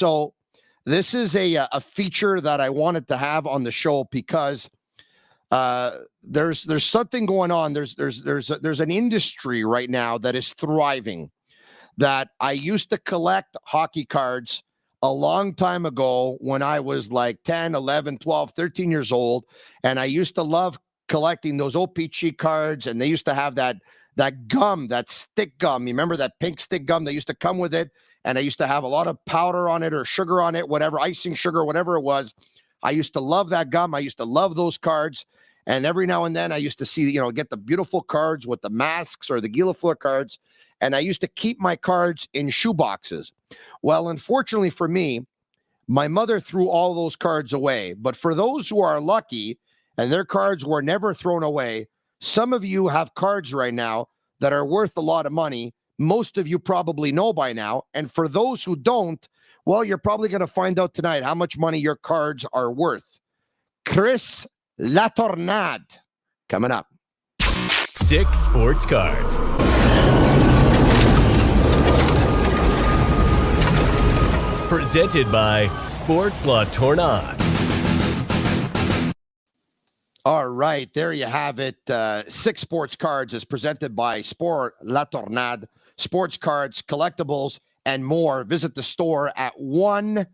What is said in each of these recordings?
So this is a feature that I wanted to have on the show because there's something going on. There's an industry right now that is thriving that I used to collect hockey cards a long time ago when I was like 10, 11, 12, 13 years old. And I used to love collecting those OPC cards. And they used to have that gum, that stick gum. You remember that pink stick gum that used to come with it? And I used to have a lot of powder on it or sugar on it, whatever, icing sugar, whatever it was. I used to love that gum. I used to love those cards. And every now and then I used to see, get the beautiful cards with the masks or the Gila Fleur cards. And I used to keep my cards in shoe boxes. Well, unfortunately for me, my mother threw all those cards away. But for those who are lucky and their cards were never thrown away, some of you have cards right now that are worth a lot of money. Most of you probably know by now. And for those who don't, well, you're probably going to find out tonight how much money your cards are worth. Chris La Tornade coming up. Sick Sports Cards. Presented by Sports La Tornade. All right, there you have it. Sick Sports Cards is presented by Sport La Tornade. Sports cards, collectibles, and more. Visit the store at 1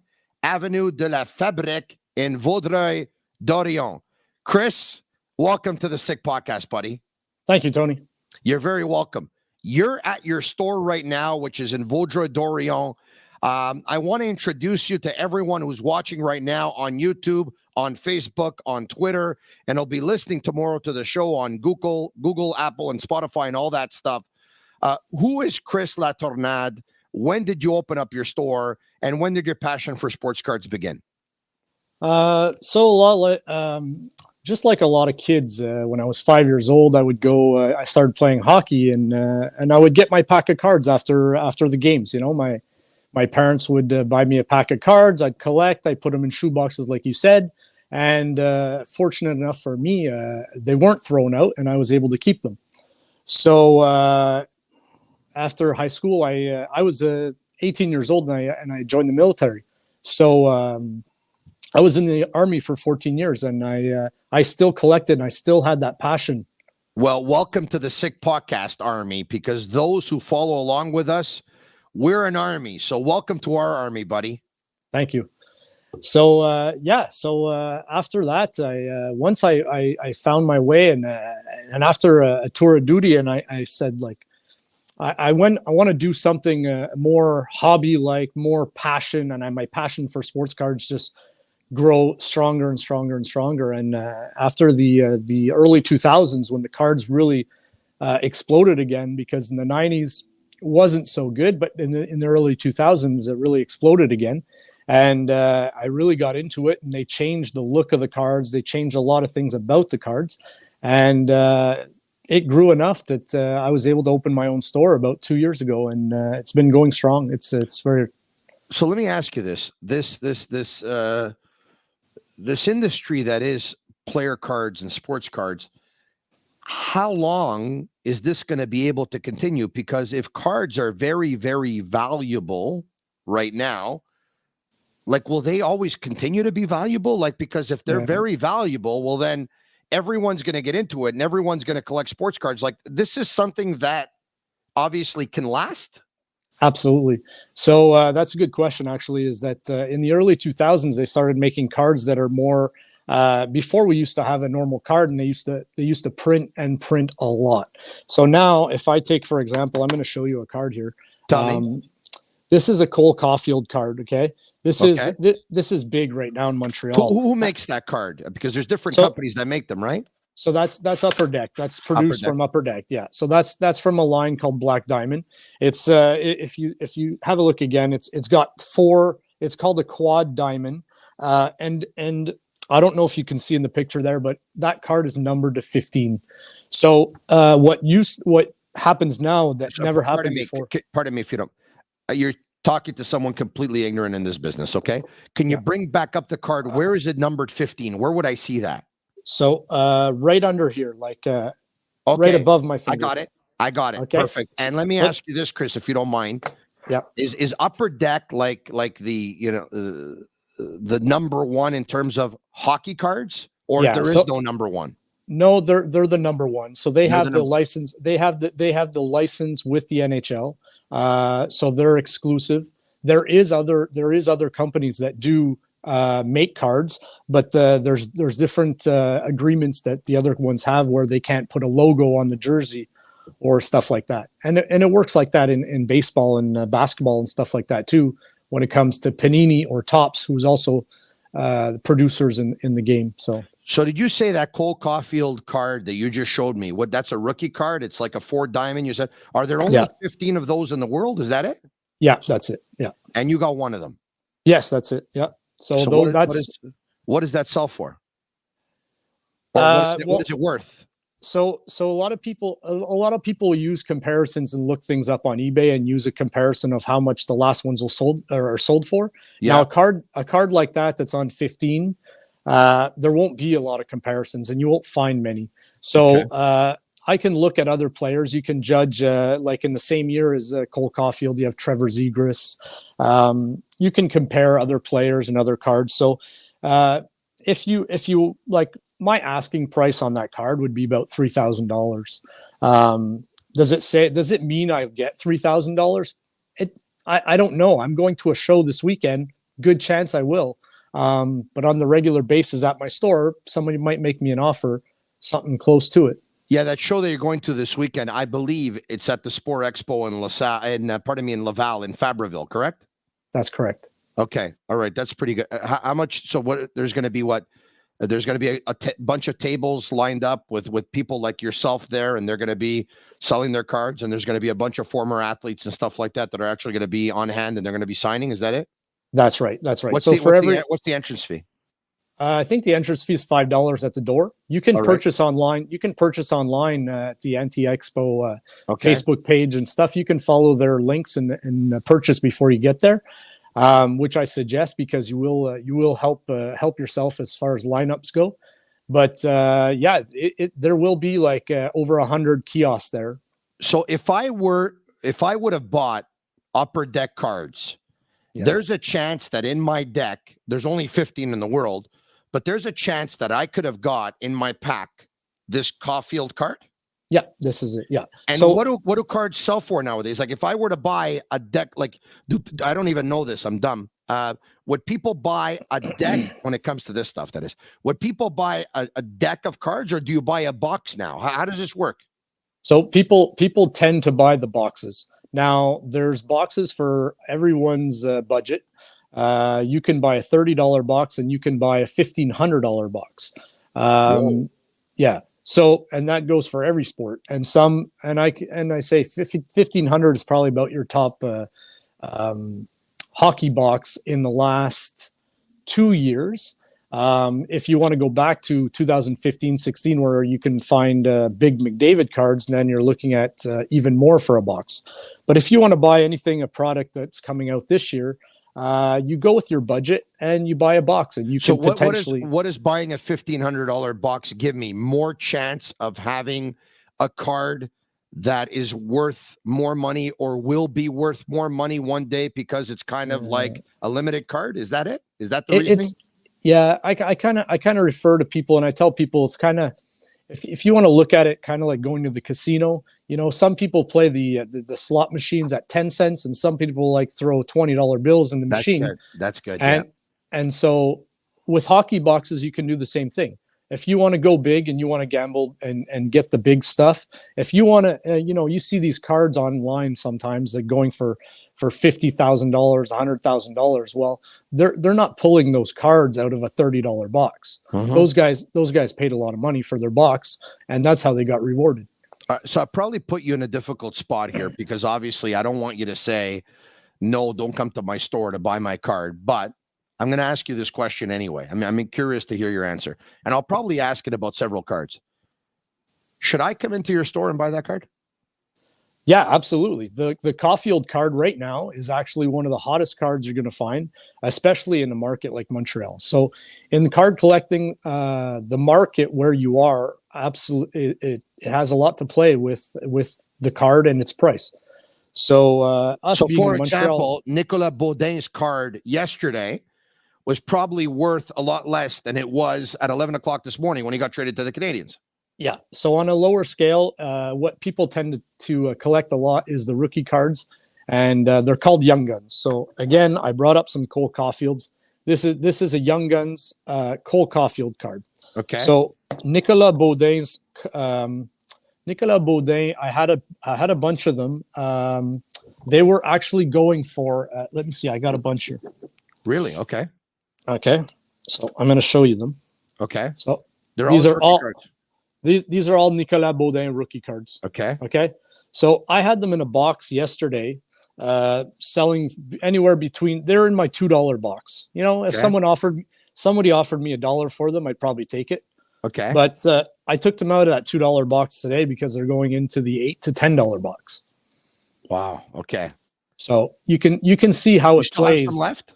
Avenue de la Fabrique in Vaudreuil-Dorion. Chris, welcome to the Sick Podcast, buddy. Thank you, Tony. You're very welcome. You're at your store right now, which is in Vaudreuil-Dorion. I want to introduce you to everyone who's watching right now on YouTube, on Facebook, on Twitter, and will be listening tomorrow to the show on Google, Apple, and Spotify, and all that stuff. Who is Chris La Tornade? When did you open up your store, and when did your passion for sports cards begin? Just like a lot of kids, when I was 5 years old, I would go. I started playing hockey, and I would get my pack of cards after the games. My parents would buy me a pack of cards. I'd collect. I'd put them in shoe boxes, like you said. And fortunate enough for me, they weren't thrown out, and I was able to keep them. So after high school, I was 18 years old, and I joined the military. So I was in the Army for 14 years, and I still collected, and I still had that passion. Well, welcome to the Sick Podcast, Army, because those who follow along with us, we're an army. So welcome to our army, buddy. Thank you. So after that, once I found my way, and after a tour of duty, and I said, like, I want to do something more hobby-like, more passion, and my passion for sports cards just grow stronger and stronger and stronger. And after the early 2000s, when the cards really exploded again, because in the 90s wasn't so good, but in the early 2000s it really exploded again. And I really got into it, and they changed the look of the cards. They changed a lot of things about the cards, and it grew enough that I was able to open my own store about 2 years ago, and it's been going strong. It's very. So let me ask you this industry that is player cards and sports cards, how long is this going to be able to continue? Because if cards are very, very valuable right now, like, will they always continue to be valuable? Like, because if they're very valuable, well, then everyone's going to get into it and everyone's going to collect sports cards. Like, this is something that obviously can last. Absolutely. So that's a good question, actually, is that in the early 2000s, they started making cards that are more, before we used to have a normal card, and they used to print a lot. So now if I take, for example, I'm going to show you a card here. This is a Caufield card. Okay. This is big right now in Montreal. Who makes that card? Because there's different companies that make them, right? So that's Upper Deck. That's produced from Upper Deck. Yeah. So that's from a line called Black Diamond. It's if you have a look again, it's got four. It's called a quad diamond, and I don't know if you can see in the picture there, but that card is numbered to 15. So what happens now that never happened before? Pardon me if you don't. You're talking to someone completely ignorant in this business. Okay. Can you bring back up the card? Where is it numbered 15? Where would I see that? So right under here, like right above my finger. I got it. Okay. Perfect. And let me ask you this, Chris, if you don't mind. Yeah. Is Upper Deck like the the number one in terms of hockey cards, or Yeah. there is no number one? No, they're the number one. So they They're have the license. They have the license with the NHL. So they're exclusive. There is other companies that do make cards, but there's different agreements that the other ones have where they can't put a logo on the jersey or stuff like that. And it works like that in baseball and basketball and stuff like that too, when it comes to Panini or Topps, who's also producers in the game. So did you say that Cole Caufield card that you just showed me? That's a rookie card? It's like a 4 diamond. You said, are there only 15 of those in the world? Is that it? Yeah, that's it. Yeah. And you got one of them? Yes, that's it. Yeah. So what does that sell for? Or what is it worth? So a lot of people use comparisons and look things up on eBay and use a comparison of how much the last ones are sold for. Yeah. Now a card like that's on 15, there won't be a lot of comparisons and you won't find many. So I can look at other players. You can judge like in the same year as Cole Caufield, you have Trevor Zegras. You can compare other players and other cards. So if you like, my asking price on that card would be about $3,000. Does it mean I get $3,000? I don't know. I'm going to a show this weekend. Good chance I will. But on the regular basis at my store, somebody might make me an offer, something close to it. Yeah, that show that you're going to this weekend, I believe it's at the Sport Expo in in Laval in Fabreville, correct? That's correct. Okay. All right. That's pretty good. How much? So there's going to be there's going to be a bunch of tables lined up with people like yourself there, and they're going to be selling their cards, and there's going to be a bunch of former athletes and stuff like that are actually going to be on hand, and they're going to be signing. Is that it? That's right. That's right. What's the entrance fee? I think the entrance fee is $5 at the door. You can purchase online. You can purchase online at the Anti-Expo Facebook page and stuff. You can follow their links and purchase before you get there, which I suggest because you will help yourself as far as lineups go. But there will be like over 100 kiosks there. So if I would have bought Upper Deck cards, there's a chance that in my deck, there's only 15 in the world, but there's a chance that I could have got in my pack this Caufield card. Yeah, this is it. Yeah. And so what do cards sell for nowadays? Like if I were to buy a deck, I don't even know this. I'm dumb. Would people buy a deck when it comes to this stuff? That is, would people buy a deck of cards, or do you buy a box now? How does this work? So people tend to buy the boxes. Now there's boxes for everyone's budget. You can buy a $30 box and you can buy a $1,500 box. Yeah. So, and that goes for every sport, and I say 1,500 is probably about your top hockey box in the last 2 years. If you want to go back to 2015-16, where you can find big McDavid cards, then you're looking at even more for a box. But if you want to buy a product that's coming out this year, you go with your budget and you buy a box, and you can potentially. What does buying a $1,500 box give me? More chance of having a card that is worth more money, or will be worth more money one day because it's kind of like a limited card? Is that it? Is that the reasoning? Yeah, I kind of refer to people, and I tell people it's kind of, if you want to look at it kind of like going to the casino, some people play the slot machines at 10 cents, and some people like throw $20 bills in the machine. That's good. And so with hockey boxes, you can do the same thing. If you want to go big and you want to gamble and get the big stuff, if you want to, you see these cards online sometimes that going for $50,000, $100,000. Well, they're not pulling those cards out of a $30 box. Those guys paid a lot of money for their box, and that's how they got rewarded. So I probably put you in a difficult spot here, because obviously I don't want you to say, no, don't come to my store to buy my card, but I'm going to ask you this question anyway. I'm curious to hear your answer, and I'll probably ask it about several cards. Should I come into your store and buy that card? Yeah, absolutely. The Caufield card right now is actually one of the hottest cards you're going to find, especially in a market like Montreal. So in the card collecting, the market where you are, absolutely, it has a lot to play with the card and its price. So us So, being for in Montreal, example, Nicolas Baudin's card yesterday was probably worth a lot less than it was at 11 o'clock this morning when he got traded to the Canadians. yeah. So on a lower scale, what people tend to collect a lot is the rookie cards, and they're called Young Guns. So again, I brought up some Cole Caufields. This is a Young Guns Cole Caufield card. Okay. So Nicolas Baudin's Nicolas Baudin, I had a bunch of them. They were actually going for. Let me see. I got a bunch here. Really? Okay. Okay. So I'm going to show you them. Okay. So These are all cards. These are all Nicolas Baudin rookie cards. Okay. Okay. So I had them in a box yesterday, selling anywhere between. They're in my $2 box. You know, if somebody offered me $1 for them, I'd probably take it. Okay. But I took them out of that $2 box today because they're going into the $8 to $10 box. Wow. Okay. So you can see how it plays. Have some left?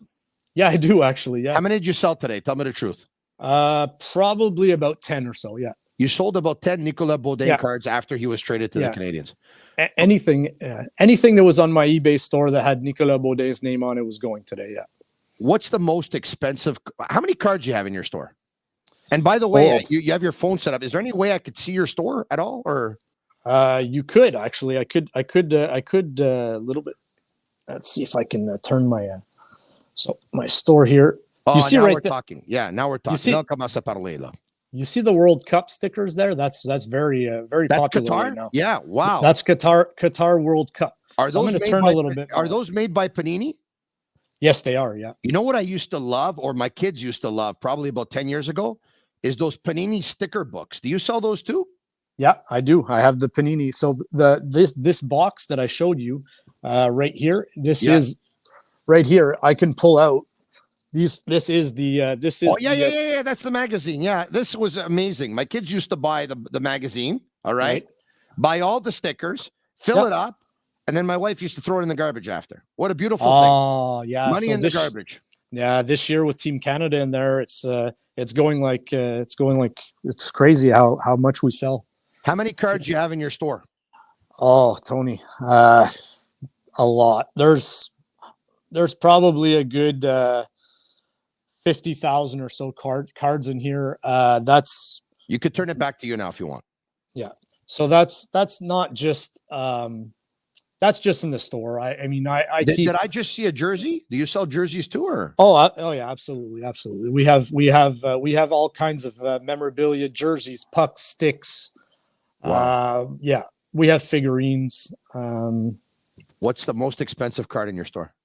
Yeah, I do actually. Yeah. How many did you sell today? Tell me the truth. Probably about 10 or so. Yeah. You sold about 10 Nicolas Baudin cards after he was traded to the Canadians. Anything that was on my eBay store that had Nicolas Baudin's name on it was going today. Yeah. What's the most expensive? How many cards do you have in your store? And by the way, you have your phone set up. Is there any way I could see your store at all, or? You could actually. I could a little bit. Let's see if I can turn my. So my store here. Oh, you see now right we're talking. Yeah, now we're talking. You see the World Cup stickers there? That's very popular Qatar? right now. Yeah, wow. That's Qatar World Cup. Are those I'm going to turn a little bit. Are those made by Panini? Yes, they are. Yeah. You know what I used to love, or my kids used to love, probably about 10 years ago, is those Panini sticker books. Do you sell those too? Yeah, I do. I have the Panini. So this box that I showed you right here. This is right here. I can pull out. This is the. Oh yeah. That's the magazine. Yeah, this was amazing. My kids used to buy the magazine. All right, buy all the stickers, fill it up, and then my wife used to throw it in the garbage after. What a beautiful thing! Oh yeah, money in the garbage. Yeah, this year with Team Canada in there, it's going like it's crazy how much we sell. How many cards do you have in your store? Oh, Tony, a lot. There's probably a good 50,000 or so cards in here. That's you could turn it back to you now if you want. Yeah. So that's not just that's just in the store. I mean, did I just see a jersey? Do you sell jerseys too, or? Oh yeah, absolutely. We have all kinds of memorabilia, jerseys, pucks, sticks. Wow. Yeah, we have figurines. What's the most expensive card in your store?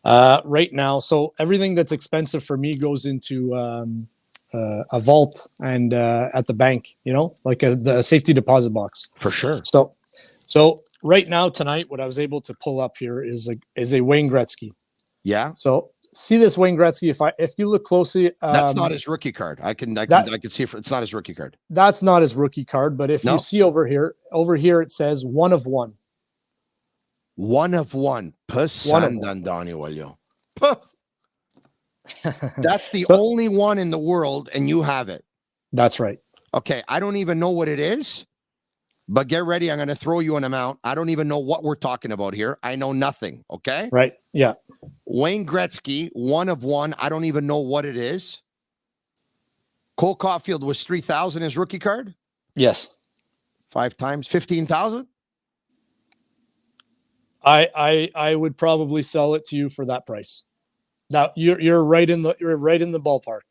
Right now, so everything that's expensive for me goes into a vault and at the bank. You know, like the safety deposit box. For sure. So right now tonight, what I was able to pull up here is a Wayne Gretzky. Yeah. So see this Wayne Gretzky. If you look closely, that's not his rookie card. I can see it's not his rookie card. That's not his rookie card. But if you see over here, it says 1 of 1. 1 of 1. That's the only one in the world, and you have it. That's right. Okay, I don't even know what it is. But get ready. I'm going to throw you an amount. I don't even know what we're talking about here. I know nothing. Okay. Right. Yeah. Wayne Gretzky, 1 of 1. I don't even know what it is. Cole Caufield was 3,000 his rookie card. Yes. 5 times 15,000. I would probably sell it to you for that price. Now you're right in the ballpark.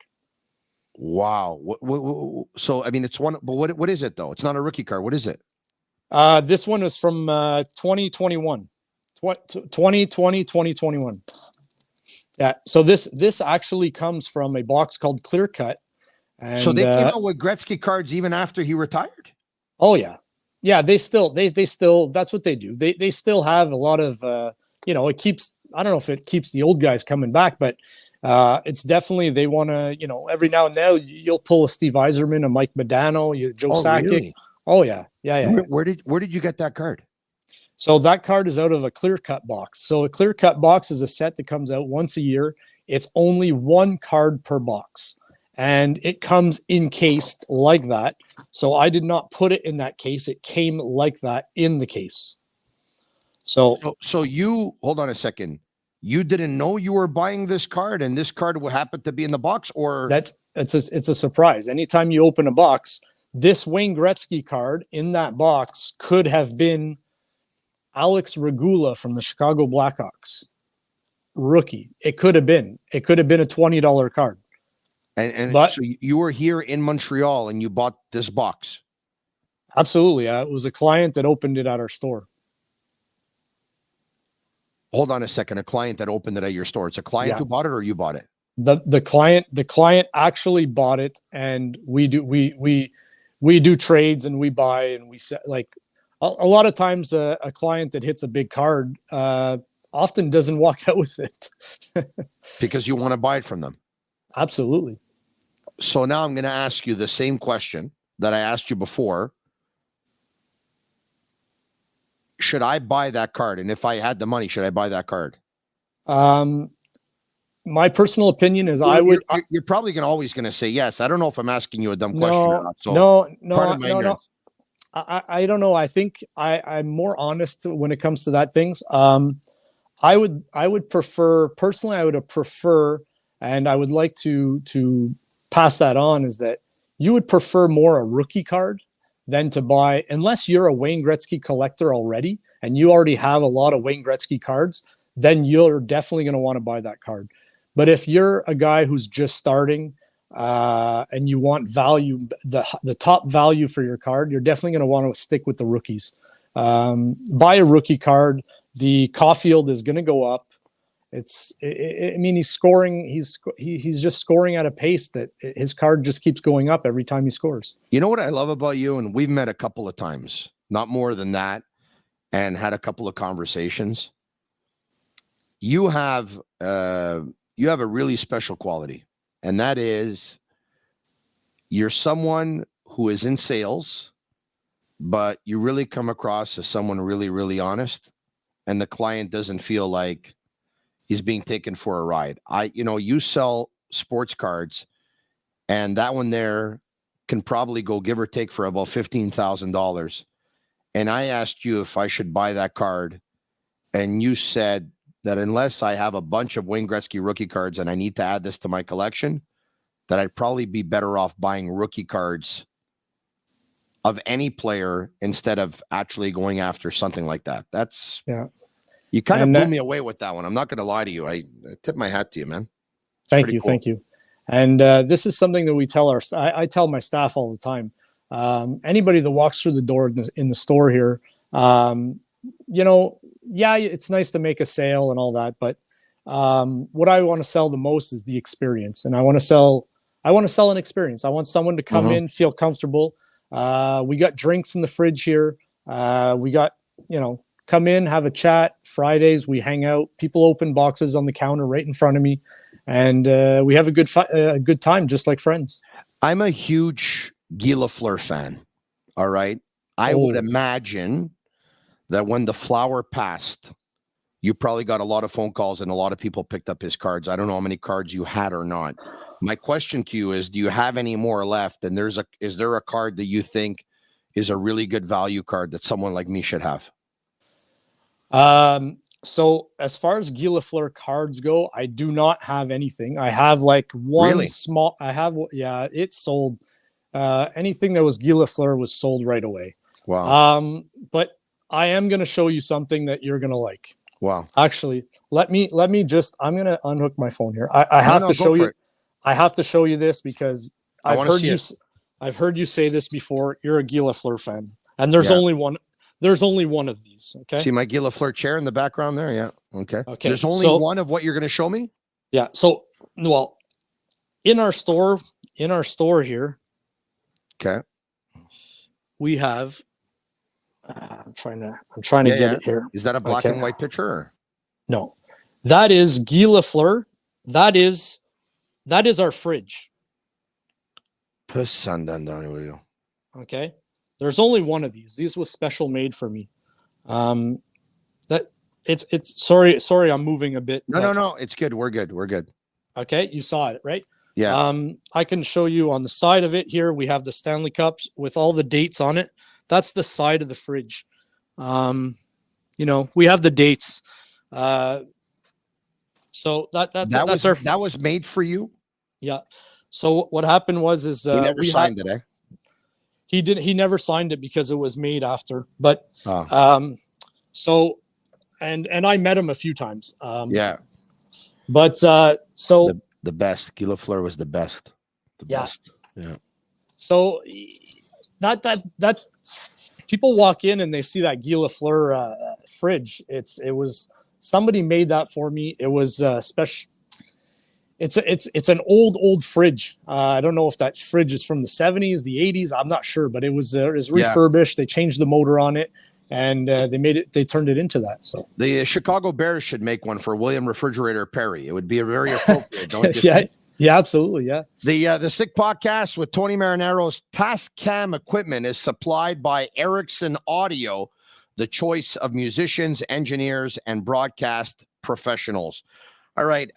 Wow. So I mean, it's one. But what is it though? It's not a rookie card. What is it? This one is from 2021. 2021. Yeah. So this actually comes from a box called Clear Cut. And, so they came out with Gretzky cards even after he retired. Oh yeah. Yeah, they still that's what they do. They still have a lot of it keeps, I don't know if it keeps the old guys coming back, but it's definitely, they want to, every now and then you'll pull a Steve Yzerman, a Mike Modano, Joe Sakic. Really? Oh yeah. Where did you get that card? So that card is out of a Clear Cut box. So a Clear Cut box is a set that comes out once a year. It's only 1 card per box. And it comes encased like that. So I did not put it in that case. It came like that in the case. So So you hold on a second. You didn't know you were buying this card, and this card will happen to be in the box, or it's a surprise. Anytime you open a box, this Wayne Gretzky card in that box could have been Alex Regula from the Chicago Blackhawks, rookie. It could have been a $20 card. But so you were here in Montreal and you bought this box. Absolutely. It was a client that opened it at our store. Hold on a second. A client that opened it at your store. It's a client who bought it, or you bought it? The client actually bought it, and we do trades, and we buy and we sell. Like a lot of times, a client that hits a big card often doesn't walk out with it because you want to buy it from them. Absolutely. So now I'm going to ask you the same question that I asked you before. Should I buy that card? And if I had the money, should I buy that card? My personal opinion is You're probably always going to say yes. I don't know if I'm asking you a dumb question or not. So no. I don't know. I think I'm more honest when it comes to that things. I would prefer, personally, and I would like to pass that on, is that you would prefer more a rookie card than to buy, unless you're a Wayne Gretzky collector already and you already have a lot of Wayne Gretzky cards, then you're definitely going to want to buy that card. But if you're a guy who's just starting and you want value, the top value for your card, you're definitely going to want to stick with the rookies. Buy a rookie card. The Caufield is going to go up. He's scoring. He's just scoring at a pace that his card just keeps going up every time he scores. You know what I love about you, and we've met a couple of times, not more than that, and had a couple of conversations. You have a really special quality, and that is you're someone who is in sales, but you really come across as someone really, really honest, and the client doesn't feel like he's being taken for a ride. You sell sports cards, and that one there can probably go give or take for about $15,000. And I asked you if I should buy that card, and you said that unless I have a bunch of Wayne Gretzky rookie cards and I need to add this to my collection, that I'd probably be better off buying rookie cards of any player instead of actually going after something like that. You kind of blew me away with that one. I'm not going to lie to you. I tip my hat to you, man. Thank you. And this is something that we tell I tell my staff all the time. Anybody that walks through the door in the store here, it's nice to make a sale and all that, but what I want to sell the most is the experience. And I want to sell an experience. I want someone to come in, feel comfortable. We got drinks in the fridge here. We got, come in, have a chat. Fridays, we hang out. People open boxes on the counter right in front of me, and we have a good time, just like friends. I'm a huge Guy Lafleur fan. All right. I would imagine that when the flower passed, you probably got a lot of phone calls and a lot of people picked up his cards. I don't know how many cards you had or not. My question to you is, do you have any more left? And is there a card that you think is a really good value card that someone like me should have? So as far as Guy Lafleur cards go, I do not have anything. I have like one small. It's sold. Anything that was Guy Lafleur was sold right away. Wow. But I am going to show you something that you're going to like. Wow. Actually, let me I'm going to unhook my phone here. I have to show you. I have to show you this because I've heard you say this before. You're a Guy Lafleur fan, and there's only one. There's only one of these. Okay. See my Guy Lafleur chair in the background there? Yeah. Okay. There's only one of what you're going to show me? Yeah. So, in our store here. Okay. We have. I'm trying to get it here. Is that a black and white picture? Or? No, that is Guy Lafleur. That is our fridge. Okay. There's only one of these. These was special made for me. Sorry, I'm moving a bit. No. It's good. We're good. Okay. You saw it, right? Yeah. I can show you on the side of it here. We have the Stanley Cups with all the dates on it. That's the side of the fridge. we have the dates. So that was made for you. Yeah. So what happened was He never signed it, eh? He never signed it because it was made after. But so and I met him a few times. Yeah. But so the best. Guy Lafleur was the best. The best. Yeah. So that people walk in and they see that Guy Lafleur fridge. It was somebody made that for me. It was special. It's an old fridge. I don't know if that fridge is from the 70s, the 80s. I'm not sure, but it was refurbished. They changed the motor on it, and they turned it into that. So the Chicago Bears should make one for William Refrigerator Perry. It would be a very appropriate. Don't you think? Yeah, absolutely. Yeah. The Sick Podcast with Tony Marinaro's Tascam equipment is supplied by Ericsson Audio, the choice of musicians, engineers, and broadcast professionals. All right.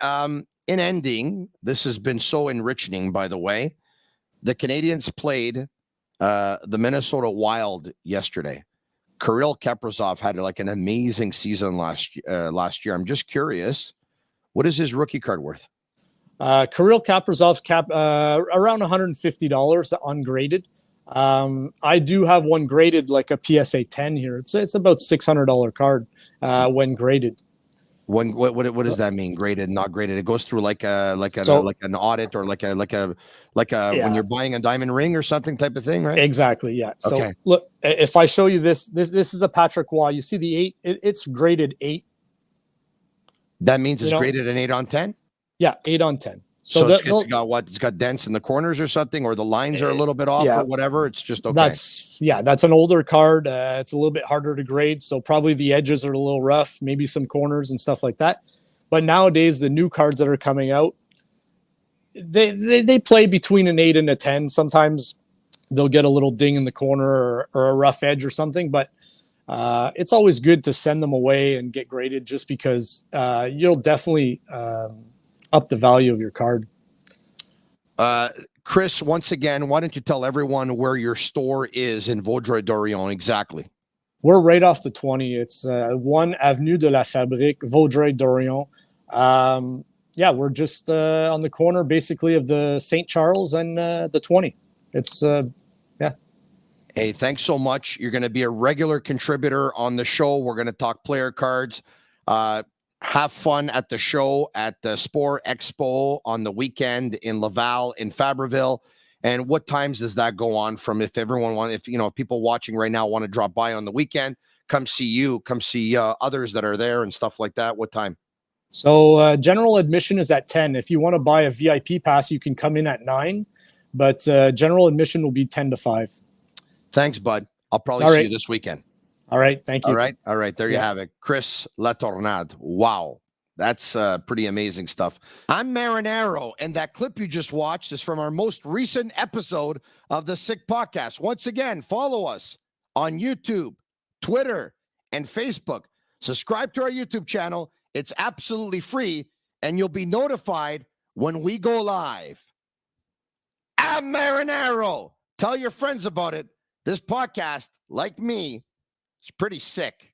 In ending, this has been so enriching, by the way. The Canadiens played the Minnesota Wild yesterday. Kirill Kaprizov had like an amazing season last year. I'm just curious, what is his rookie card worth? Kirill Kaprizov's around $150 ungraded. I do have one graded like a PSA 10 here. It's about $600 card when graded. What does that mean? Graded, not graded? It goes through like an audit or like a when you're buying a diamond ring or something type of thing, right? Exactly. Yeah. So okay. Look, if I show you this is a Patrick Waugh. You see the 8? It's graded 8. That means it's graded an 8 on 10. Yeah, 8 on 10. So it's got what? It's got dents in the corners or something, or the lines are a little bit off or whatever. It's just okay. That's an older card. It's a little bit harder to grade, so probably the edges are a little rough, maybe some corners and stuff like that. But nowadays, the new cards that are coming out, they play between an 8 and a 10. Sometimes they'll get a little ding in the corner or a rough edge or something, but it's always good to send them away and get graded just because you'll definitely up the value of your card. Chris, once again, why don't you tell everyone where your store is in Vaudreuil-Dorion exactly? We're right off the 20. It's 1 Avenue de la Fabrique, Vaudreuil-Dorion. We're just on the corner basically of the St. Charles and the 20. It's Hey, thanks so much. You're going to be a regular contributor on the show. We're going to talk player cards. Have fun at the show at the Sport Expo on the weekend in Laval, in Fabreville. And what times does that go on from? If people watching right now want to drop by on the weekend, come see you, come see others that are there and stuff like that. What time? So general admission is at 10. If you want to buy a VIP pass, you can come in at 9, but general admission will be 10 to 5. Thanks, bud. I'll probably see you this weekend. All right. Thank you. All right. There you have it. Chris La Tornade. Wow. That's pretty amazing stuff. I'm Marinaro, and that clip you just watched is from our most recent episode of the Sick Podcast. Once again, follow us on YouTube, Twitter, and Facebook. Subscribe to our YouTube channel. It's absolutely free, and you'll be notified when we go live. I'm Marinaro. Tell your friends about it. This podcast, like me, it's pretty sick.